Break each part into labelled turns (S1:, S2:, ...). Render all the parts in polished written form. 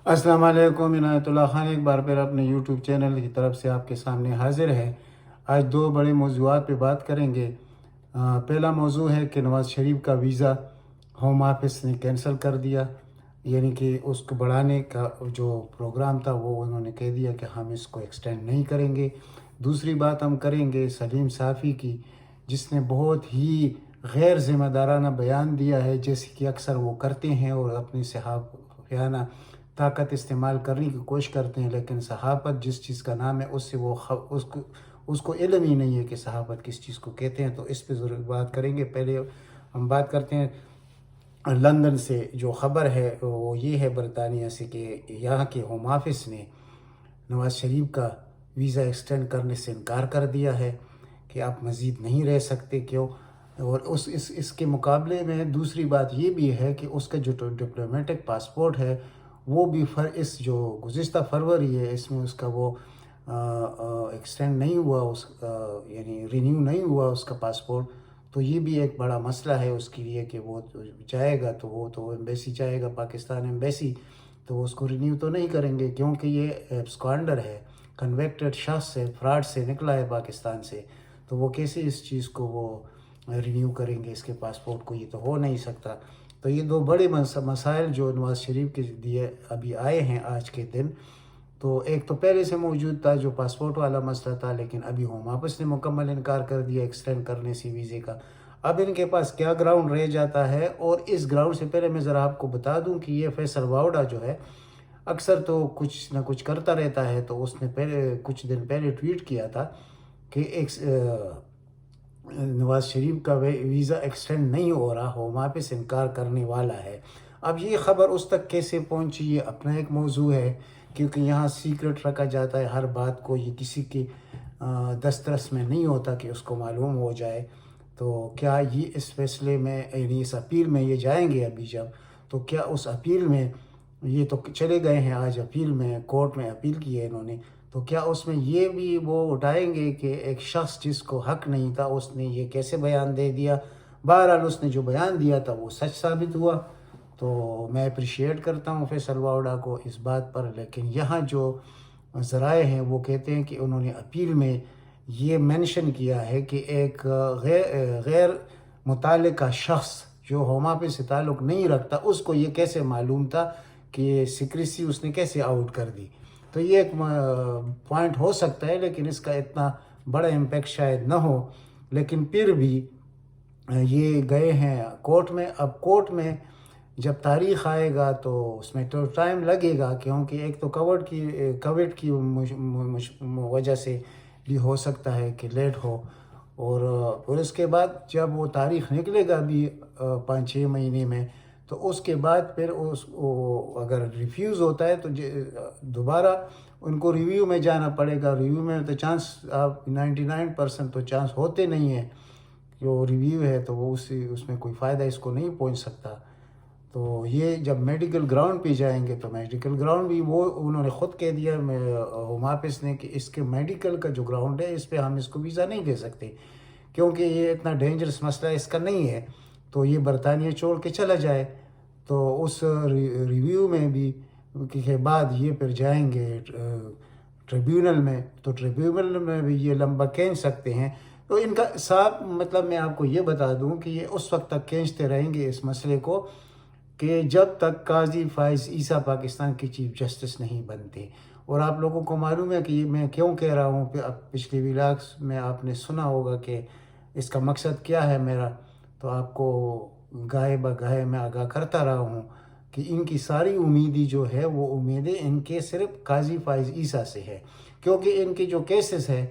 S1: السلام علیکم، عنایت اللہ خان ایک بار پھر اپنے یوٹیوب چینل کی طرف سے آپ کے سامنے حاضر ہے۔ آج دو بڑے موضوعات پہ بات کریں گے۔ پہلا موضوع ہے کہ نواز شریف کا ویزا ہوم آفس نے کینسل کر دیا، یعنی کہ اس کو بڑھانے کا جو پروگرام تھا وہ انہوں نے کہہ دیا کہ ہم اس کو ایکسٹینڈ نہیں کریں گے۔ دوسری بات ہم کریں گے سلیم صافی کی، جس نے بہت ہی غیر ذمہ دارانہ بیان دیا ہے، جیسے کہ اکثر وہ کرتے ہیں اور اپنی صحافیانہ طاقت استعمال کرنے کی کوشش کرتے ہیں، لیکن صحافت جس چیز کا نام ہے اس سے اس کو علم ہی نہیں ہے کہ صحافت کس چیز کو کہتے ہیں، تو اس پہ ضرور بات کریں گے۔ پہلے ہم بات کرتے ہیں لندن سے جو خبر ہے وہ یہ ہے برطانیہ سے کہ یہاں کے ہوم آفس نے نواز شریف کا ویزا ایکسٹینڈ کرنے سے انکار کر دیا ہے کہ آپ مزید نہیں رہ سکتے۔ کیوں؟ اور اس کے مقابلے میں دوسری بات یہ بھی ہے کہ اس کا جو ڈپلومیٹک پاسپورٹ ہے وہ بھی اس جو گزشتہ فروری ہے اس میں اس کا وہ ایکسٹینڈ نہیں ہوا، یعنی رینیو نہیں ہوا اس کا پاسپورٹ۔ تو یہ بھی ایک بڑا مسئلہ ہے اس کے لیے کہ وہ جائے گا تو وہ ایمبیسی جائے گا، پاکستان ایمبیسی، تو وہ اس کو رینیو تو نہیں کریں گے، کیونکہ یہ ایبسکانڈر ہے، کنویکٹڈ شخص ہے، فراڈ سے نکلا ہے پاکستان سے، تو وہ کیسے اس چیز کو وہ رینیو کریں گے اس کے پاسپورٹ کو؟ یہ تو ہو نہیں سکتا۔ تو یہ دو بڑے مسائل جو نواز شریف کے لیے ابھی آئے ہیں آج کے دن، تو ایک تو پہلے سے موجود تھا جو پاسپورٹ والا مسئلہ تھا، لیکن ابھی ہوم آفس نے مکمل انکار کر دیا ایکسٹینڈ کرنے سے ویزے کا۔ اب ان کے پاس کیا گراؤنڈ رہ جاتا ہے؟ اور اس گراؤنڈ سے پہلے میں ذرا آپ کو بتا دوں کہ یہ فیصل واوڈا جو ہے اکثر تو کچھ نہ کچھ کرتا رہتا ہے، تو اس نے کچھ دن پہلے ٹویٹ کیا تھا کہ نواز شریف کا ویزا ایکسٹینڈ نہیں ہو رہا، ہوم آفس انکار کرنے والا ہے۔ اب یہ خبر اس تک کیسے پہنچی یہ اپنا ایک موضوع ہے، کیونکہ یہاں سیکرٹ رکھا جاتا ہے ہر بات کو، یہ کسی کی دسترس میں نہیں ہوتا کہ اس کو معلوم ہو جائے۔ تو کیا یہ اس فیصلے میں، یعنی اس اپیل میں یہ جائیں گے ابھی جب، تو کیا اس اپیل میں، یہ تو چلے گئے ہیں آج اپیل میں، کورٹ میں اپیل کی ہے انہوں نے، تو کیا اس میں یہ بھی وہ اٹھائیں گے کہ ایک شخص جس کو حق نہیں تھا اس نے یہ کیسے بیان دے دیا؟ بہرحال اس نے جو بیان دیا تھا وہ سچ ثابت ہوا، تو میں اپریشیٹ کرتا ہوں فیصل واوڈا کو اس بات پر۔ لیکن یہاں جو ذرائع ہیں وہ کہتے ہیں کہ انہوں نے اپیل میں یہ مینشن کیا ہے کہ ایک غیر متعلقہ شخص جو ہوم آفس سے تعلق نہیں رکھتا اس کو یہ کیسے معلوم تھا کہ سیکریسی اس نے کیسے آؤٹ کر دی؟ تو یہ ایک پوائنٹ ہو سکتا ہے، لیکن اس کا اتنا بڑا امپیکٹ شاید نہ ہو۔ لیکن پھر بھی یہ گئے ہیں کورٹ میں، اب کورٹ میں جب تاریخ آئے گا تو اس میں تو ٹائم لگے گا، کیونکہ ایک تو کووڈ کی وجہ سے بھی ہو سکتا ہے کہ لیٹ ہو، اور اس کے بعد جب وہ تاریخ نکلے گا بھی 5-6 مہینے میں، تو اس کے بعد پھر اگر ریفیوز ہوتا ہے تو دوبارہ ان کو ریویو میں جانا پڑے گا۔ ریویو میں تو چانس 99% تو چانس ہوتے نہیں ہیں، جو ریویو ہے تو وہ اس میں کوئی فائدہ اس کو نہیں پہنچ سکتا۔ تو یہ جب میڈیکل گراؤنڈ پہ جائیں گے تو میڈیکل گراؤنڈ بھی وہ انہوں نے خود کہہ دیا ہوم آفس نے کہ اس کے میڈیکل کا جو گراؤنڈ ہے اس پہ ہم اس کو ویزا نہیں دے سکتے، کیونکہ یہ اتنا ڈینجرس مسئلہ اس کا نہیں ہے، تو یہ برطانیہ چھوڑ کے چلا جائے۔ تو اس ریویو میں بھی کے بعد یہ پھر جائیں گے ٹریبیونل میں، تو ٹریبیونل میں بھی یہ لمبا کھینچ سکتے ہیں۔ تو ان کا صاحب مطلب میں آپ کو یہ بتا دوں کہ یہ اس وقت تک کھینچتے رہیں گے اس مسئلے کو کہ جب تک قاضی فائز عیسیٰ پاکستان کے چیف جسٹس نہیں بنتے۔ اور آپ لوگوں کو معلوم ہے کہ میں کیوں کہہ رہا ہوں، پچھلی ولاگس میں آپ نے سنا ہوگا کہ اس کا مقصد کیا ہے میرا، تو آپ کو گاہے بگاہے میں آگاہ کرتا رہا ہوں کہ ان کی ساری امیدی جو ہے وہ امیدیں ان کے صرف قاضی فائز عیسیٰ سے ہے، کیونکہ ان کے جو کیسز ہے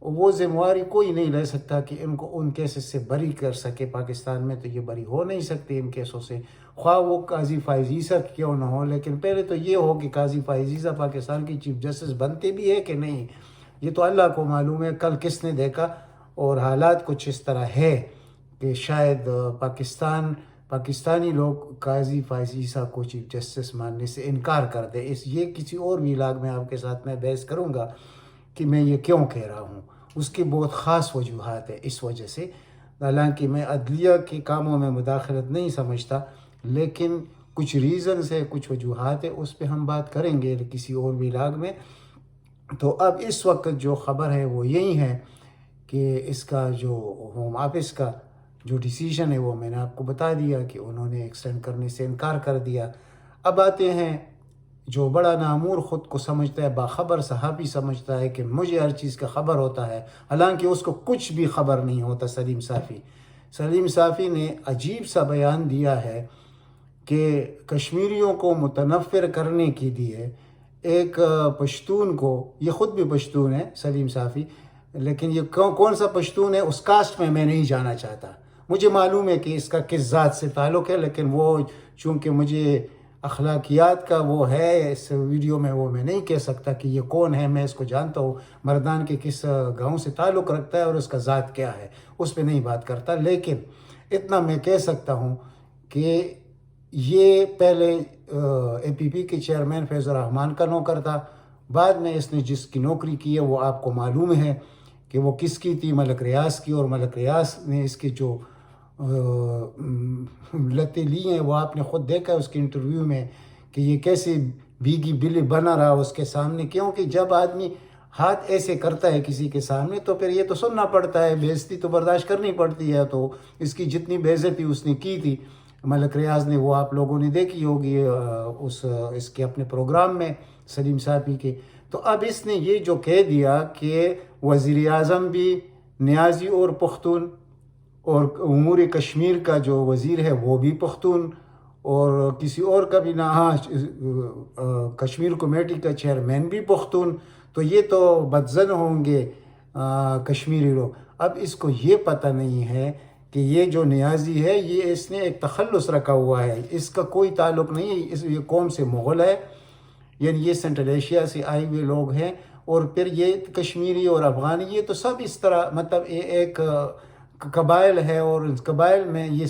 S1: وہ ذمہواری کوئی نہیں لے سکتا کہ ان کو ان کیسز سے بری کر سکے۔ پاکستان میں تو یہ بری ہو نہیں سکتے ان کیسوں سے، خواہ وہ قاضی فائز عیسیٰ کیوں نہ ہو۔ لیکن پہلے تو یہ ہو کہ قاضی فائز عیسیٰ پاکستان کی چیف جسٹس بنتے بھی ہے کہ نہیں، یہ تو اللہ کو معلوم ہے۔ کل کس نے دیکھا، اور حالات کچھ اس طرح ہے کہ شاید پاکستانی لوگ قاضی فائز عیسیٰ کو چیف جسٹس ماننے سے انکار کر دے۔ یہ کسی اور ویلاگ میں آپ کے ساتھ میں بحث کروں گا کہ میں یہ کیوں کہہ رہا ہوں، اس کی بہت خاص وجوہات ہے اس وجہ سے۔ حالانکہ میں عدلیہ کے کاموں میں مداخلت نہیں سمجھتا، لیکن کچھ ریزنز ہے، کچھ وجوہات ہے، اس پہ ہم بات کریں گے کسی اور ویلاگ میں۔ تو اب اس وقت جو خبر ہے وہ یہی ہے کہ اس کا جو ہوم آفس کا جو ڈیسیژن ہے وہ میں نے آپ کو بتا دیا کہ انہوں نے ایکسٹینڈ کرنے سے انکار کر دیا۔ اب آتے ہیں جو بڑا نامور خود کو سمجھتا ہے، باخبر صحافی سمجھتا ہے کہ مجھے ہر چیز کا خبر ہوتا ہے، حالانکہ اس کو کچھ بھی خبر نہیں ہوتا۔ سلیم صافی نے عجیب سا بیان دیا ہے کہ کشمیریوں کو متنفر کرنے کے لیے ایک پشتون کو، یہ خود بھی پشتون ہے سلیم صافی، لیکن یہ کون سا پشتون ہے اس کاسٹ میں نہیں جانا چاہتا۔ مجھے معلوم ہے کہ اس کا کس ذات سے تعلق ہے، لیکن وہ چونکہ مجھے اخلاقیات کا وہ ہے، اس ویڈیو میں وہ میں نہیں کہہ سکتا کہ یہ کون ہے۔ میں اس کو جانتا ہوں، مردان کے کس گاؤں سے تعلق رکھتا ہے اور اس کا ذات کیا ہے، اس پہ نہیں بات کرتا۔ لیکن اتنا میں کہہ سکتا ہوں کہ یہ پہلے اے پی پی کے چیئرمین فیض الرحمان کا نوکر تھا، بعد میں اس نے جس کی نوکری کی ہے وہ آپ کو معلوم ہے کہ وہ کس کی تھی، ملک ریاض کی، اور ملک ریاض نے اس کے جو لتیں لی ہیں وہ آپ نے خود دیکھا اس کے انٹرویو میں کہ یہ کیسے بھیگی بلی بنا رہا اس کے سامنے، کیونکہ جب آدمی ہاتھ ایسے کرتا ہے کسی کے سامنے تو پھر یہ تو سننا پڑتا ہے، بے عزتی تو برداشت کرنی پڑتی ہے۔ تو اس کی جتنی بے عزتی اس نے کی تھی ملک ریاض نے، وہ آپ لوگوں نے دیکھی ہوگی اس کے اپنے پروگرام میں سلیم صافی کے۔ تو اب اس نے یہ جو کہہ دیا کہ وزیر اعظم بھی نیازی اور پختون، اور امور کشمیر کا جو وزیر ہے وہ بھی پختون، اور کسی اور کا بھی نہ، کشمیر کمیٹی کا چیئرمین بھی پختون، تو یہ تو بدزن ہوں گے کشمیری لوگ۔ اب اس کو یہ پتہ نہیں ہے کہ یہ جو نیازی ہے یہ اس نے ایک تخلص رکھا ہوا ہے، اس کا کوئی تعلق نہیں ہے، یہ قوم سے مغل ہے، یعنی یہ سینٹرل ایشیا سے آئے ہوئے لوگ ہیں، اور پھر یہ کشمیری اور افغانی یہ تو سب اس طرح مطلب ایک قبائل ہے، اور اس قبائل میں یہ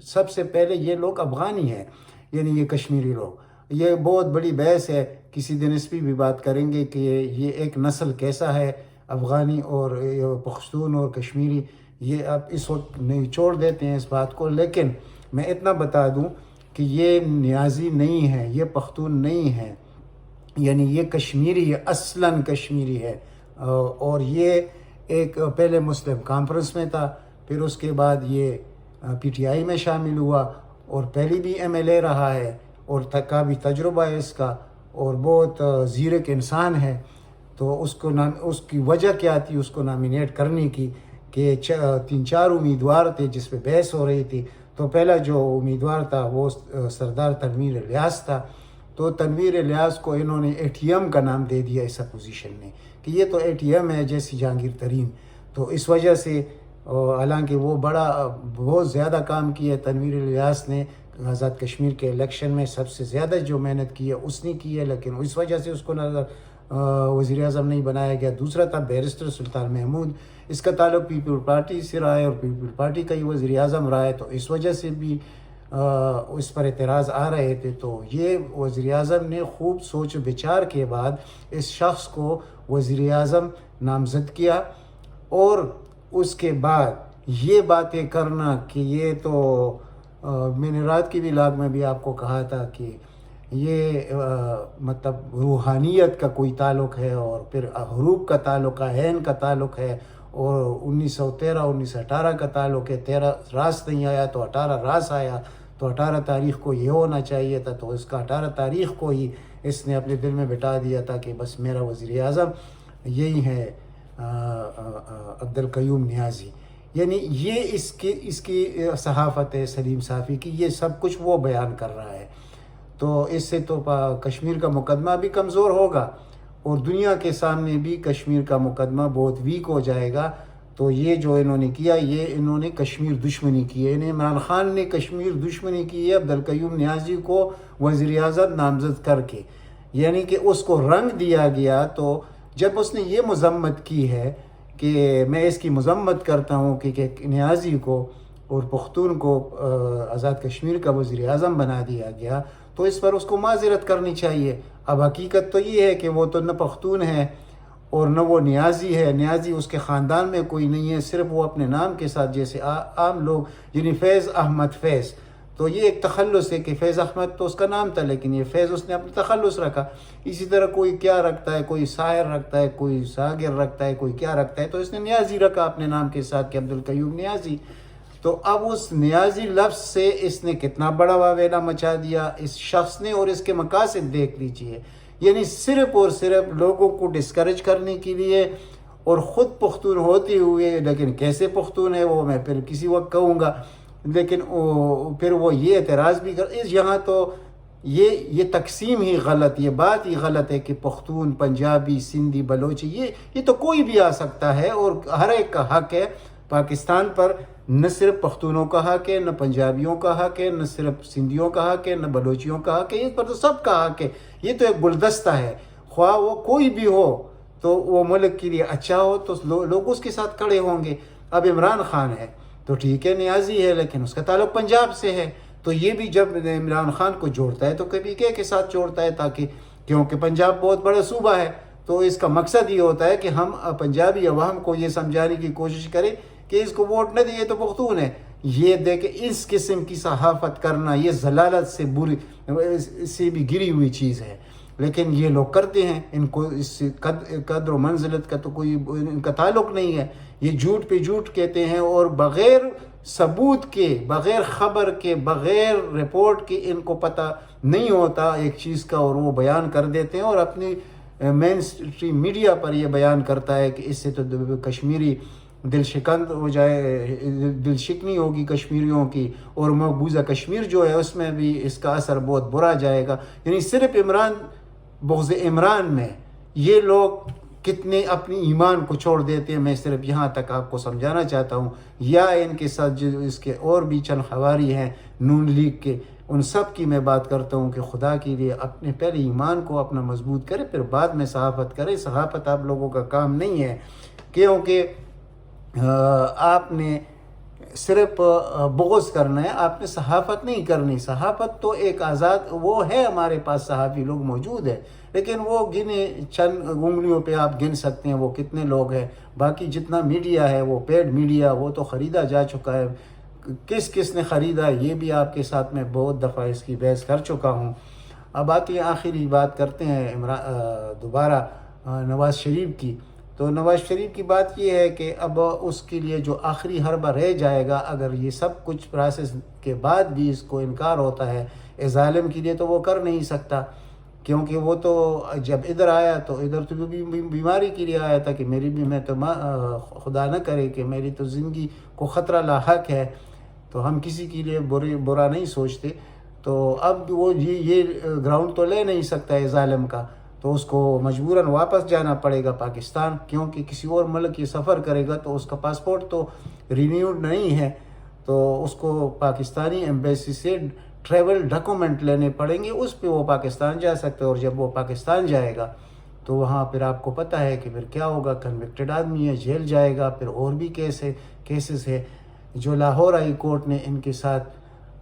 S1: سب سے پہلے یہ لوگ افغانی ہیں، یعنی یہ کشمیری لوگ۔ یہ بہت بڑی بحث ہے، کسی دن اس پہ بھی بات کریں گے کہ یہ ایک نسل کیسا ہے، افغانی اور پختون اور کشمیری۔ یہ اب اس وقت نہیں چھوڑ دیتے ہیں اس بات کو، لیکن میں اتنا بتا دوں کہ یہ نیازی نہیں ہے، یہ پختون نہیں ہے، یعنی یہ کشمیری ہے، اصلاً کشمیری ہے، اور یہ ایک پہلے مسلم کانفرنس میں تھا، پھر اس کے بعد یہ پی ٹی آئی میں شامل ہوا، اور پہلی بھی ایم ایل اے رہا ہے، اور کافی تجربہ ہے اس کا، اور بہت زیرک انسان ہے۔ تو اس کی وجہ کیا تھی اس کو نامینیٹ کرنے کی کہ 3-4 امیدوار تھے جس پہ بحث ہو رہی تھی۔ تو پہلا جو امیدوار تھا وہ سردار تنویر الیاس تھا، تو تنویر الیاس کو انہوں نے اے ٹی ایم کا نام دے دیا اس اپوزیشن نے کہ یہ تو اے ٹی ایم ہے جیسی جہانگیر ترین۔ تو اس وجہ سے حالانکہ وہ بہت زیادہ کام کیا ہے تنویر الیاس نے، آزاد کشمیر کے الیکشن میں سب سے زیادہ جو محنت کی ہے اس نے کی ہے، لیکن اس وجہ سے اس کو وزیر اعظم نہیں بنایا گیا۔ دوسرا تھا بیرسٹر سلطان محمود، اس کا تعلق پیپل پارٹی سے رہا ہے اور پیپل پارٹی کا ہی وزیر اعظم رہا ہے، تو اس وجہ سے بھی اس پر اعتراض آ رہے تھے۔ تو یہ وزیر اعظم نے خوب سوچ و بچار کے بعد اس شخص کو وزیر اعظم نامزد کیا، اور اس کے بعد یہ باتیں کرنا کہ یہ تو میں نے رات کی ویلاگ میں بھی آپ کو کہا تھا کہ یہ مطلب روحانیت کا کوئی تعلق ہے، اور پھر حروف کا تعلق ہے، عین کا تعلق ہے، اور 1913 1918 کا تعلق ہے، 13 راس نہیں آیا تو 18 راس آیا، تو 18 تاریخ کو یہ ہونا چاہیے تھا، تو اس کا 18 تاریخ کو ہی اس نے اپنے دل میں بٹھا دیا تھا کہ بس میرا وزیر اعظم یہی ہے عبدالقیوم نیازی۔ یعنی یہ اس کی صحافت ہے سلیم صافی کی، یہ سب کچھ وہ بیان کر رہا ہے۔ تو اس سے تو کشمیر کا مقدمہ بھی کمزور ہوگا، اور دنیا کے سامنے بھی کشمیر کا مقدمہ بہت ویک ہو جائے گا۔ تو یہ جو انہوں نے کیا، یہ انہوں نے کشمیر دشمنی کی ہے، انہیں عمران خان نے کشمیر دشمنی کی ہے عبدالقیوم نیازی کو وزیر اعظم نامزد کر کے، یعنی کہ اس کو رنگ دیا گیا۔ تو جب اس نے یہ مذمت کی ہے کہ میں اس کی مذمت کرتا ہوں کہ نیازی کو اور پختون کو آزاد کشمیر کا وزیر اعظم بنا دیا گیا، تو اس پر اس کو معذرت کرنی چاہیے۔ اب حقیقت تو یہ ہے کہ وہ تو نہ پختون ہے اور نہ وہ نیازی ہے، نیازی اس کے خاندان میں کوئی نہیں ہے، صرف وہ اپنے نام کے ساتھ جیسے عام لوگ، یعنی فیض احمد فیض، تو یہ ایک تخلص ہے کہ فیض احمد تو اس کا نام تھا، لیکن یہ فیض اس نے اپنا تخلص رکھا. اسی طرح کوئی کیا رکھتا ہے، کوئی ساحر رکھتا ہے، کوئی ساگر رکھتا ہے، کوئی کیا رکھتا ہے، تو اس نے نیازی رکھا اپنے نام کے ساتھ کہ عبدالقیوم نیازی. تو اب اس نیازی لفظ سے اس نے کتنا بڑا واویلا مچا دیا اس شخص نے، اور اس کے مقاصد دیکھ لیجئے. یعنی صرف اور صرف لوگوں کو ڈسکریج کرنے کے لیے، اور خود پختون ہوتے ہوئے، لیکن کیسے پختون ہے وہ میں پھر کسی وقت کہوں گا، لیکن پھر وہ یہ اعتراض بھی یہاں تو یہ تقسیم ہی غلط، یہ بات ہی غلط ہے کہ پختون، پنجابی، سندھی، بلوچی، یہ تو کوئی بھی آ سکتا ہے، اور ہر ایک کا حق ہے پاکستان پر. نہ صرف پختونوں کا حق ہے، نہ پنجابیوں کا حق ہے، نہ صرف سندھیوں کا حق ہے، نہ بلوچیوں کا حق ہے، اس پر تو سب کا حق ہے. یہ تو ایک گلدستہ ہے، خواہ وہ کوئی بھی ہو تو وہ ملک کے لیے اچھا ہو تو لوگ اس کے ساتھ کھڑے ہوں گے. اب عمران خان ہے تو ٹھیک ہے، نیازی ہے، لیکن اس کا تعلق پنجاب سے ہے، تو یہ بھی جب عمران خان کو جوڑتا ہے تو کبھی کے ساتھ جوڑتا ہے، تاکہ کیونکہ پنجاب بہت بڑا صوبہ ہے، تو اس کا مقصد یہ ہوتا ہے کہ ہم پنجابی عوام کو یہ سمجھانے کی کوشش کریں کہ اس کو ووٹ نہ دیے تو پختون ہے. یہ دیکھیں اس قسم کی صحافت کرنا یہ ضلالت سے بری سے بھی گری ہوئی چیز ہے، لیکن یہ لوگ کرتے ہیں. ان کو اس سے قدر و منزلت کا تو کوئی ان کا تعلق نہیں ہے. یہ جھوٹ پہ جھوٹ کہتے ہیں، اور بغیر ثبوت کے، بغیر خبر کے، بغیر رپورٹ کے ان کو پتہ نہیں ہوتا ایک چیز کا، اور وہ بیان کر دیتے ہیں، اور اپنی مین اسٹریم میڈیا پر یہ بیان کرتا ہے کہ اس سے تو کشمیری دل شکند ہو جائے، دل شکنی ہوگی کشمیریوں کی، اور مقبوضہ کشمیر جو ہے اس میں بھی اس کا اثر بہت برا جائے گا. یعنی صرف بغض عمران میں یہ لوگ کتنے اپنی ایمان کو چھوڑ دیتے ہیں، میں صرف یہاں تک آپ کو سمجھانا چاہتا ہوں. یا ان کے ساتھ جو اس کے اور بھی چند حواری ہیں نون لیگ کے، ان سب کی میں بات کرتا ہوں کہ خدا کے لیے اپنے پہلے ایمان کو اپنا مضبوط کرے، پھر بعد میں صحافت کرے. صحافت آپ لوگوں کا کام نہیں ہے، کیونکہ آپ نے صرف بغض کرنا ہے، آپ نے صحافت نہیں کرنی. صحافت تو ایک آزاد وہ ہے، ہمارے پاس صحافی لوگ موجود ہیں، لیکن وہ گنے چند انگلیوں پہ آپ گن سکتے ہیں وہ کتنے لوگ ہیں. باقی جتنا میڈیا ہے وہ پیڈ میڈیا، وہ تو خریدا جا چکا ہے. کس نے خریدا یہ بھی آپ کے ساتھ میں بہت دفعہ اس کی بحث کر چکا ہوں. اب باقی آخری بات کرتے ہیں دوبارہ نواز شریف کی. تو نواز شریف کی بات یہ ہے کہ اب اس کے لیے جو آخری حربہ رہ جائے گا، اگر یہ سب کچھ پروسیس کے بعد بھی اس کو انکار ہوتا ہے ظالم کے لیے، تو وہ کر نہیں سکتا. کیونکہ وہ تو جب ادھر آیا تو ادھر تو بیماری کے لیے آیا تھا کہ میری بھی، میں تو خدا نہ کرے کہ میری تو زندگی کو خطرہ لاحق ہے، تو ہم کسی کے لیے برا نہیں سوچتے. تو اب وہ یہ گراؤنڈ تو لے نہیں سکتا ہے ظالم کا، تو اس کو مجبوراً واپس جانا پڑے گا پاکستان، کیونکہ کسی اور ملک یہ سفر کرے گا تو اس کا پاسپورٹ تو رینیوڈ نہیں ہے، تو اس کو پاکستانی ایمبیسی سے ٹریول ڈاکومنٹ لینے پڑیں گے، اس پہ وہ پاکستان جا سکتے ہیں. اور جب وہ پاکستان جائے گا تو وہاں پھر آپ کو پتہ ہے کہ پھر کیا ہوگا. کنوکٹڈ آدمی ہے، جیل جائے گا. پھر اور بھی کیسز ہے جو لاہور ہائی کورٹ نے ان کے ساتھ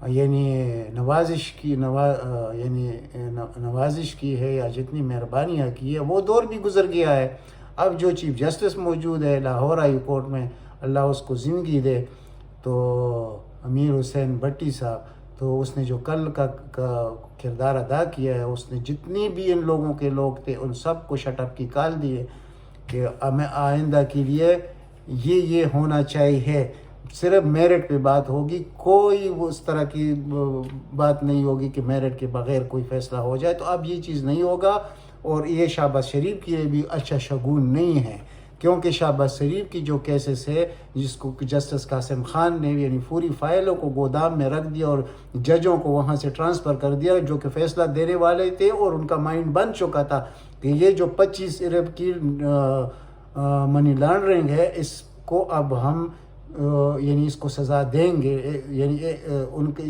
S1: یعنی نوازش کی ہے، یا جتنی مہربانیاں کی ہے، وہ دور بھی گزر گیا ہے. اب جو چیف جسٹس موجود ہے لاہور ہائی کورٹ میں، اللہ اس کو زندگی دے، تو امیر حسین بھٹی صاحب، تو اس نے جو کل کا کردار ادا کیا ہے، اس نے جتنی بھی ان لوگوں کے لوگ تھے ان سب کو شٹ اپ کی کال دی ہے کہ ہمیں آئندہ کے لیے یہ ہونا چاہیے. صرف میرٹ پہ بات ہوگی، کوئی اس طرح کی بات نہیں ہوگی کہ میرٹ کے بغیر کوئی فیصلہ ہو جائے. تو اب یہ چیز نہیں ہوگا، اور یہ شہباز شریف کے لیے بھی اچھا شگون نہیں ہے، کیونکہ شہباز شریف کی جو کیسز ہے، جس کو جسٹس قاسم خان نے یعنی پوری فائلوں کو گودام میں رکھ دیا اور ججوں کو وہاں سے ٹرانسفر کر دیا جو کہ فیصلہ دینے والے تھے، اور ان کا مائنڈ بن چکا تھا کہ یہ جو 25 ارب کی منی لانڈرنگ ہے، اس کو اب ہم یعنی اس کو سزا دیں گے، یعنی ان کے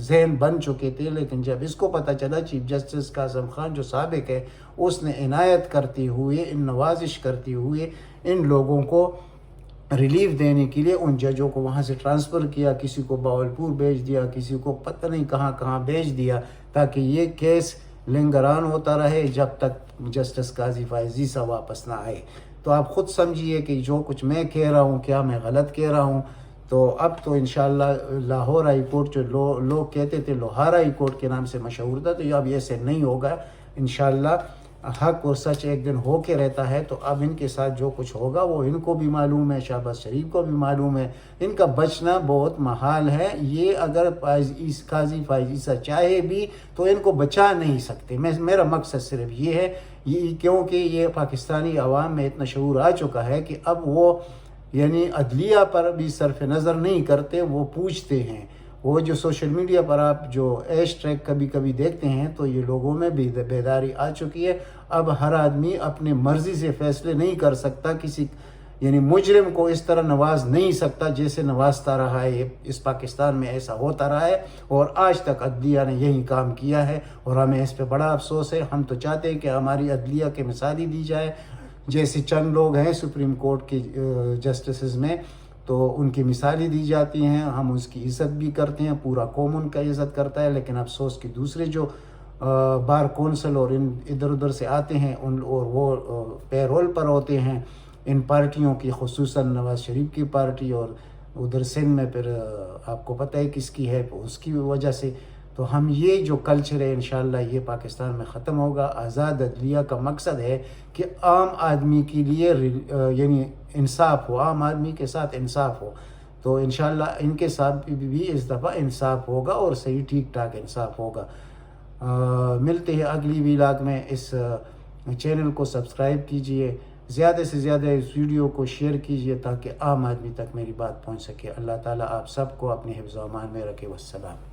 S1: ذہن بن چکے تھے. لیکن جب اس کو پتہ چلا، چیف جسٹس قاسم خان جو سابق ہے، اس نے عنایت کرتے ہوئے، نوازش کرتے ہوئے ان لوگوں کو ریلیف دینے کے لیے ان ججوں کو وہاں سے ٹرانسفر کیا، کسی کو باولپور بھیج دیا، کسی کو پتہ نہیں کہاں بھیج دیا، تاکہ یہ کیس لنگران ہوتا رہے جب تک جسٹس قاضی فائز عیسیٰ واپس نہ آئے. تو آپ خود سمجھیے کہ جو کچھ میں کہہ رہا ہوں کیا میں غلط کہہ رہا ہوں. تو اب تو انشاءاللہ لاہور ہائی کورٹ جو لوگ کہتے تھے لوہارا ہائی کورٹ کے نام سے مشہور تھا، تو اب ایسے نہیں ہوگا انشاءاللہ۔ حق اور سچ ایک دن ہو کے رہتا ہے، تو اب ان کے ساتھ جو کچھ ہوگا وہ ان کو بھی معلوم ہے، شہباز شریف کو بھی معلوم ہے، ان کا بچنا بہت محال ہے۔ یہ اگر قاضی فائز عیسیٰ چاہے بھی تو ان کو بچا نہیں سکتے۔ میرا مقصد صرف یہ ہے، کیونکہ یہ پاکستانی عوام میں اتنا شعور آ چکا ہے کہ اب وہ یعنی عدلیہ پر بھی صرف نظر نہیں کرتے، وہ پوچھتے ہیں۔ وہ جو سوشل میڈیا پر آپ جو ایش ٹریک کبھی کبھی دیکھتے ہیں، تو یہ لوگوں میں بھی بیداری آ چکی ہے۔ اب ہر آدمی اپنے مرضی سے فیصلے نہیں کر سکتا، کسی یعنی مجرم کو اس طرح نواز نہیں سکتا جیسے نوازتا رہا ہے۔ اس پاکستان میں ایسا ہوتا رہا ہے اور آج تک عدلیہ نے یہی کام کیا ہے، اور ہمیں اس پہ بڑا افسوس ہے۔ ہم تو چاہتے ہیں کہ ہماری عدلیہ کے مثالی دی جائے، جیسے چند لوگ ہیں سپریم کورٹ کے جسٹسز میں، تو ان کی مثالیں دی جاتی ہیں، ہم اس کی عزت بھی کرتے ہیں، پورا قوم ان کا عزت کرتا ہے۔ لیکن افسوس کہ دوسرے جو بار کونسل اور ادھر ادھر سے آتے ہیں اور وہ پیرول پر ہوتے ہیں ان پارٹیوں کی، خصوصاً نواز شریف کی پارٹی، اور ادھر سندھ میں پھر آپ کو پتہ ہے کس کی ہے، اس کی وجہ سے تو ہم یہ جو کلچر ہے انشاءاللہ یہ پاکستان میں ختم ہوگا۔ آزاد عدلیہ کا مقصد ہے کہ عام آدمی کے لیے یعنی انصاف ہو، عام آدمی کے ساتھ انصاف ہو، تو انشاءاللہ ان کے ساتھ بھی اس دفعہ انصاف ہوگا اور صحیح ٹھیک ٹھاک انصاف ہوگا۔ ملتے ہیں اگلی ویلاگ میں۔ اس چینل کو سبسکرائب کیجئے، زیادہ سے زیادہ اس ویڈیو کو شیئر کیجئے تاکہ عام آدمی تک میری بات پہنچ سکے۔ اللہ تعالیٰ آپ سب کو اپنے حفظ و امان میں رکھے۔ والسلام۔